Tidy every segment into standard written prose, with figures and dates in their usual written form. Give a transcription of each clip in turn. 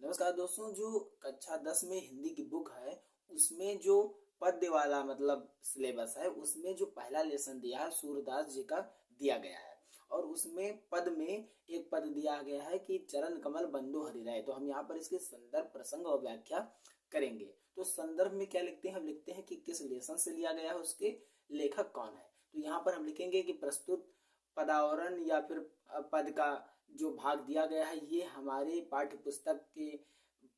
नमस्कार दोस्तों, जो कक्षा 10 में हिंदी की बुक है उसमें जो पद्य वाला मतलब सिलेबस है उसमें जो पहला लेसन दिया है सूरदास जी का दिया गया है। और उसमें पद में एक पद दिया गया है कि चरण कमल बंदो हरि राय। तो हम यहाँ पर इसके संदर्भ प्रसंग और व्याख्या करेंगे। तो संदर्भ में क्या लिखते हैं, हम लिखते हैं कि किस लेसन से लिया गया है, उसके लेखक कौन है। तो यहाँ पर हम लिखेंगे कि प्रस्तुत पदावरण या फिर पद का जो भाग दिया गया है ये हमारे पाठ्य पुस्तक के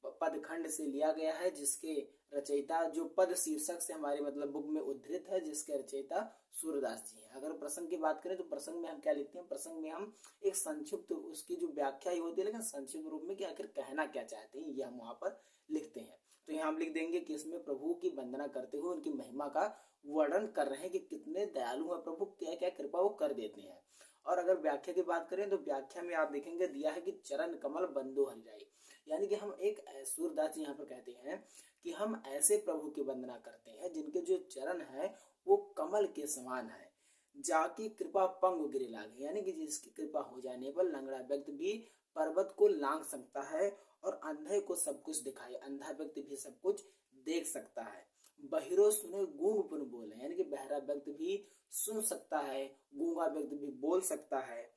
पद खंड से लिया गया है, जिसके रचयिता जो पद शीर्षक से हमारे मतलब बुक में उद्धृत है, जिसके रचयिता सूरदास जी हैं। अगर प्रसंग की बात करें तो प्रसंग में हम क्या लिखते हैं, प्रसंग में हम एक संक्षिप्त उसकी जो व्याख्या ही होती है, लेकिन संक्षिप्त रूप में कि आखिर कहना क्या चाहते हैं ये हम वहां पर लिखते हैं। तो यहाँ हम लिख देंगे कि इसमें प्रभु की वंदना करते हुए उनकी महिमा का वर्णन कर रहे हैं कि कितने दयालु है प्रभु, क्या क्या कृपा वो कर देते हैं। और अगर व्याख्या की बात करें तो व्याख्या में आप देखेंगे दिया है कि चरण कमल बंदो हरिराई, यानी कि हम एक सूरदास जी यहाँ पर कहते हैं कि हम ऐसे प्रभु की वंदना करते हैं जिनके जो चरण है वो कमल के समान है। जाकी कृपा पंग गिरे लागे, यानी कि जिसकी कृपा हो जाने पर लंगड़ा व्यक्ति भी पर्वत को लांग सकता है और अंधे को सब कुछ दिखाई, अंधा व्यक्ति भी सब कुछ देख सकता है। बहिरो सुने गूंग पुन बोले, यानी कि बहरा व्यक्ति भी सुन सकता है, गूंगा व्यक्ति भी बोल सकता है।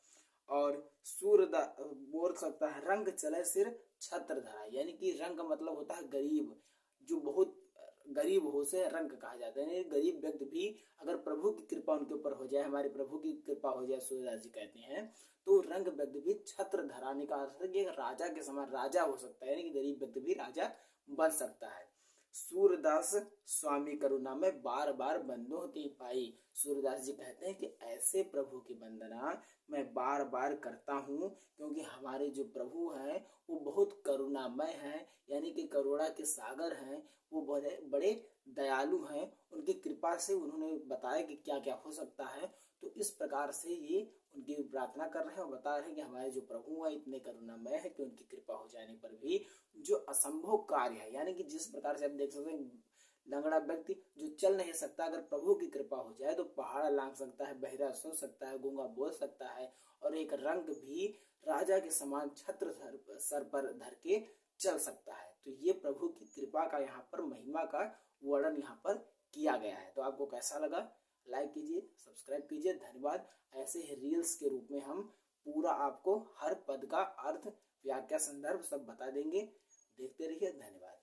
और सूरदा बोल सकता है। रंग चले सिर छत्र धरा, यानी कि रंग मतलब होता है गरीब, जो बहुत गरीब हो से रंग कहा जाता है। गरीब व्यक्ति भी अगर प्रभु की कृपा उनके ऊपर हो जाए, हमारे प्रभु की कृपा हो जाए, सूरदास जी कहते हैं, तो रंग व्यक्ति भी छत्र धराने का अर्थ है कि राजा के समान राजा हो सकता है, यानी कि गरीब व्यक्ति भी राजा बन सकता है। सूरदास स्वामी करुणा में बार बार बंदो होती पाई। सूरदास जी कहते हैं कि ऐसे प्रभु की वंदना मैं बार बार करता हूँ, क्योंकि हमारे जो प्रभु हैं वो बहुत करुणामय हैं, यानी कि करुणा के सागर हैं। वो बड़े बड़े दयालु हैं, उनकी कृपा से उन्होंने बताया कि क्या क्या हो सकता है। तो इस प्रकार से ये उनकी प्रार्थना कर रहे हैं और बता रहे हैं कि हमारे जो प्रभु हैं इतने करुणामय है कि उनकी कृपा हो जाने पर भी जो असंभव कार्य है, यानी कि जिस प्रकार से आप देख सकते हैं लंगड़ा व्यक्ति जो चल नहीं सकता, अगर प्रभु की कृपा हो जाए तो पहाड़ लांग सकता है, बहिरा सुन सकता है, गूंगा बोल सकता है, और एक रंग भी राजा के समान छत्र सर पर धर के चल सकता है। तो ये प्रभु की कृपा का यहाँ पर महिमा का वर्णन यहाँ पर किया गया है। तो आपको कैसा लगा, लाइक कीजिए, सब्सक्राइब कीजिए। धन्यवाद। ऐसे ही रील्स के रूप में हम पूरा आपको हर पद का अर्थ, व्याख्या, संदर्भ सब बता देंगे। देखते रहिए। धन्यवाद।